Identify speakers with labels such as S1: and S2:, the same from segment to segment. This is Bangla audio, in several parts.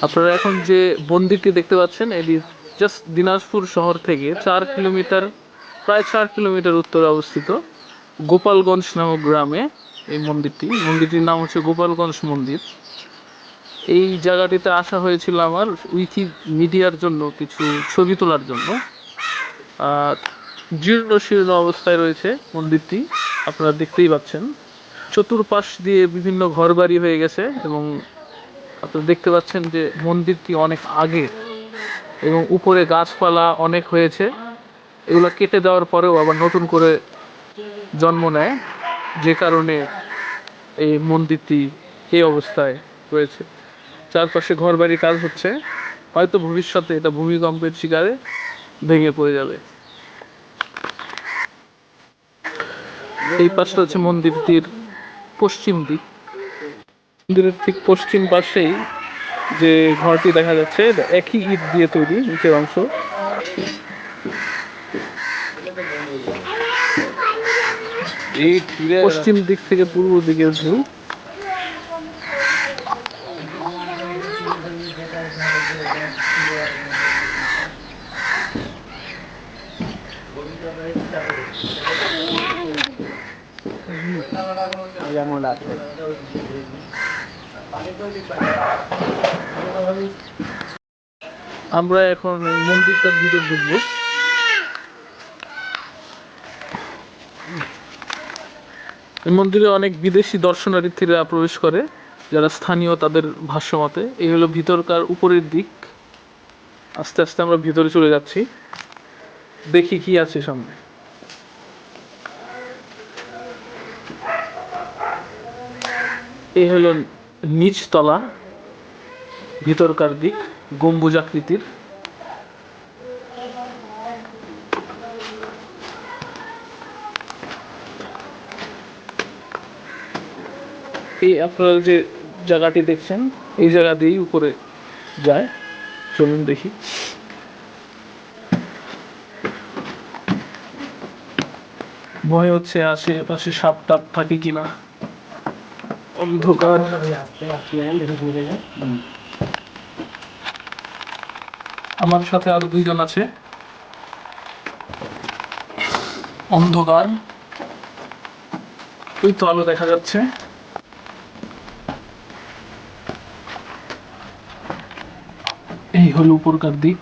S1: আপনারা এখন যে মন্দিরটি দেখতে পাচ্ছেন এটি জাস্ট দিনাজপুর শহর থেকে 4 কিলোমিটার, প্রায় 4 কিলোমিটার উত্তরে অবস্থিত গোপালগঞ্জ নামক গ্রামে এই মন্দিরটির নাম হচ্ছে গোপালগঞ্জ মন্দির। এই জায়গাটিতে আসা হয়েছিল আমার মিডিয়ার জন্য কিছু ছবি তোলার জন্য। আর জীর্ণ শীর্ণ অবস্থায় রয়েছে মন্দিরটি, আপনারা দেখতেই পাচ্ছেন। চতুর্পাশ দিয়ে বিভিন্ন ঘরবাড়ি হয়ে গেছে এবং আপনারা দেখতে পাচ্ছেন যে মন্দিরটি অনেক আগে এবং উপরে গাছপালা অনেক হয়েছে। এগুলো কেটে দেওয়ার পরেও আবার নতুন করে জন্ম নেয়, যে কারণে এই মন্দিরটি এই অবস্থায় রয়েছে। চারপাশে ঘরবাড়ির কাজ হচ্ছে, হয়তো ভবিষ্যতে এটা ভূমিকম্পের শিকারে ভেঙে পড়ে যাবে। এই পাশটা হচ্ছে মন্দিরটির পশ্চিম দিক। মন্দিরের ঠিক পশ্চিম পাশেই যে ঘরটি দেখা যাচ্ছে এটা একই ইট দিয়ে তৈরি, নিচের অংশ। পশ্চিম দিক থেকে পূর্ব দিকের ভিউ। আমরা এখন মন্দিরটার ভিতর ঢুকবো। এই মন্দিরে অনেক বিদেশি দর্শনার্থীরা প্রবেশ করে, যারা স্থানীয় তাদের ভাষ্যমতে। এই হলো ভিতরকার উপরের দিক। আস্তে আস্তে আমরা ভিতরে চলে যাচ্ছি, দেখি কি আছে সামনে। এই হলো নিচতলা, ভিতরকার দিক, গম্বুজ আকৃতির। এই আপনারা যে জায়গাটি দেখছেন এই জায়গা দিয়েই উপরে যায়। চলুন দেখি। ভয় হচ্ছে আশেপাশে সাপ টাপ থাকে কিনা, অন্ধকার। আমার সাথে আরো দুইজন আছে। অন্ধকার, ওই তো আলো দেখা যাচ্ছে। এই হলো উপরকার দিক,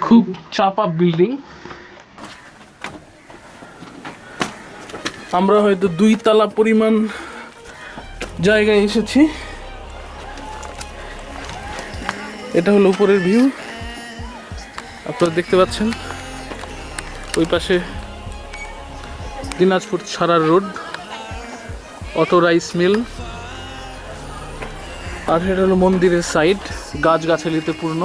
S1: খুব চাপা বিল্ডিং। আমরা হয়তো 2 তলা পরিমাণ জায়গায় এসেছি। এটা হলো উপরের ভিউ, আপনারা দেখতে পাচ্ছেন। ওই পাশে দিনাজপুর ছাড়ার রোড, অটো রাইস মিল। আর এটা হলো মন্দিরের সাইড, গাছগাছালিতে পূর্ণ।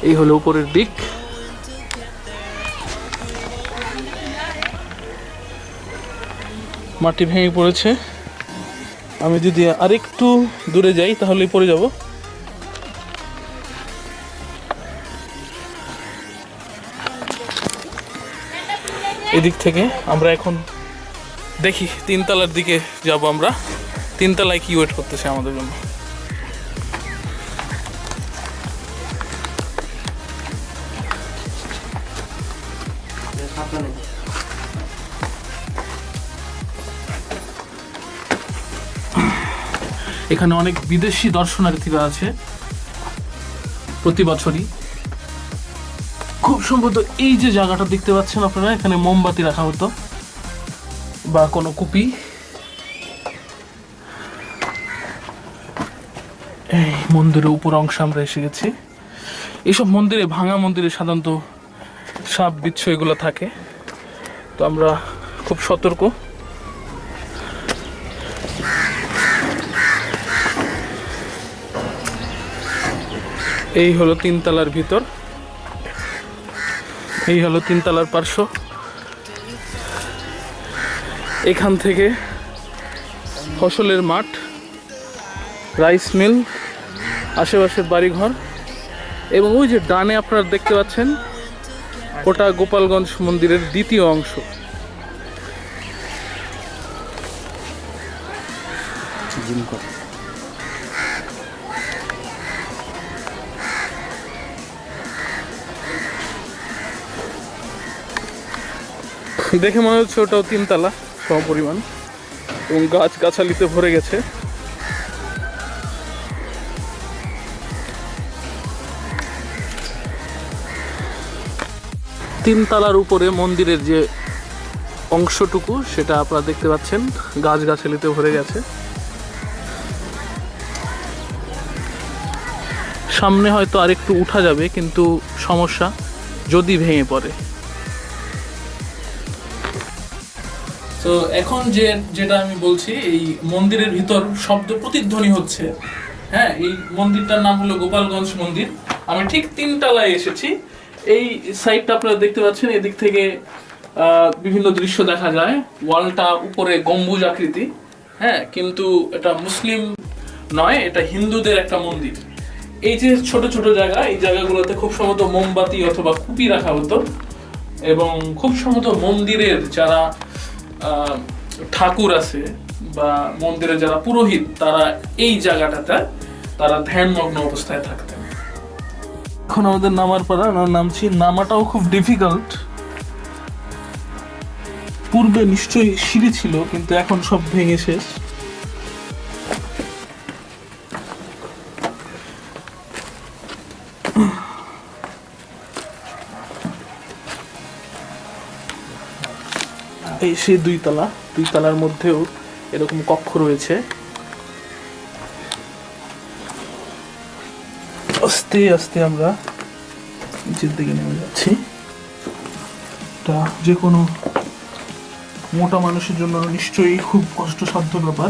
S1: এই হলো উপরের দিক। মাটি ভেঙে পড়েছে। আমি যদি আরেকটু দূরে যাই তাহলেই পড়ে যাব। এদিক থেকে আমরা এখন দেখি 3 তলার দিকে যাব। আমরা 3 তলায় কি ওয়েট করতেছে আমাদের জন্য। এখানে অনেক বিদেশি দর্শনার্থীরা আছে প্রতি বছরই। খুব সম্ভবত এই যে জায়গাটা দেখতে পাচ্ছেন আপনারা, এখানে মোমবাতি রাখা হতো বা কোনো কুপি। এই মন্দিরের উপর অংশে আমরা এসে গেছি। এইসব মন্দিরে, ভাঙা মন্দিরে সাধারণত সাপ বিচ্ছু এগুলো থাকে, তো আমরা খুব সতর্ক। এই হলো 3 তলার ভিতর, এই হলো 3 তলার পার্শ্ব। এখান থেকে ফসলের মাঠ, রাইস মিল, আশেপাশের বাড়িঘর, এবং ওই যে ডানে আপনারা দেখতে পাচ্ছেন ওটা গোপালগঞ্জ মন্দিরের দ্বিতীয় অংশ।
S2: জিম করে।
S1: দেখে মনে হচ্ছে ওটাও 3 তলা সমপরিমাণ এবং গাছ গাছালিতে ভরে গেছে। তিন তলার উপরে মন্দিরের যে অংশটুকু সেটা আপনারা দেখতে পাচ্ছেন গাছগাছালিতে ভরে গেছে। সামনে হয়তো আরেকটু উঠা যাবে, কিন্তু সমস্যা যদি ভেঙে পড়ে। তো এখন যেটা আমি বলছি, এই মন্দিরের ভিতর শব্দ প্রতিধ্বনি হচ্ছে। হ্যাঁ, এই মন্দিরটার নাম হলো গোপালগঞ্জ মন্দির। আমি ঠিক 3 তলায় এসেছি। এই সাইডটা আপনারা দেখতে পাচ্ছেন, এদিক থেকে বিভিন্ন দৃশ্য দেখা যায়। ওয়ালটা উপরে গম্বুজ আকৃতি। হ্যাঁ, কিন্তু এটা মুসলিম নয়, এটা হিন্দুদের একটা মন্দির। এই যে ছোট ছোট জায়গা, এই জায়গাগুলোতে খুব সম্ভবত মোমবাতি অথবা কুপি রাখা হতো, এবং খুব সম্ভবত মন্দিরের যারা ঠাকুর আছে বা মন্দিরের যারা পুরোহিত, তারা এই জায়গাটাতে তারা ধ্যানমগ্ন অবস্থায় থাকতেন। এখন আমাদের নামার পালা, নামছি। নামাটাও খুব ডিফিকাল্ট। পূর্বে নিশ্চয়ই সিঁড়ি ছিল, কিন্তু এখন সব ভেঙে শেষ। এই সেই 2 তলা, 2 তলার মধ্যেও এরকম কক্ষ রয়েছে। আস্তে আস্তে আমরা নিচের দিকে নেমে যাচ্ছি। এটা যে কোনো মোটা মানুষের জন্য নিশ্চয়ই খুব কষ্টসাধ্য ব্যাপার।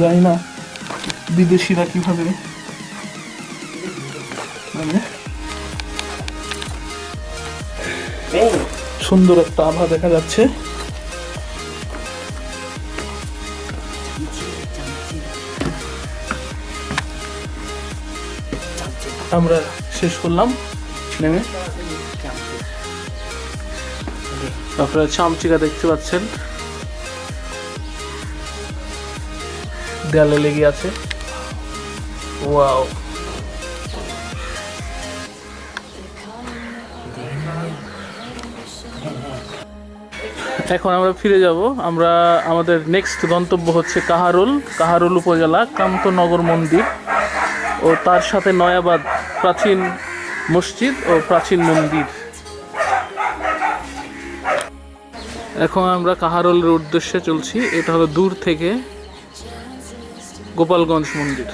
S1: জানি না বিদেশিরা কিভাবে মানে সুন্দর একটা আভা দেখা যাচ্ছে। আমরা শেষ করলাম নেমে। আপনারা চামচিকা দেখতে পাচ্ছেন, দেয়ালে লেগে আছে। ওয়াও! এখন আমরা ফিরে যাব। আমরা আমাদের নেক্সট গন্তব্য হচ্ছে কাহারোল উপজেলা কান্তনগর মন্দির ও তার সাথে নয়াবাদ প্রাচীন মসজিদ ও প্রাচীন মন্দির। এখন আমরা কাহারোলের উদ্দেশ্যে চলছি। এটা হলো দূর থেকে গোপালগঞ্জ মন্দির।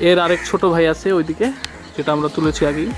S1: এর আরেক ছোট ভাই আছে ওইদিকে, যেটা আমরা তুলেছি আগেই।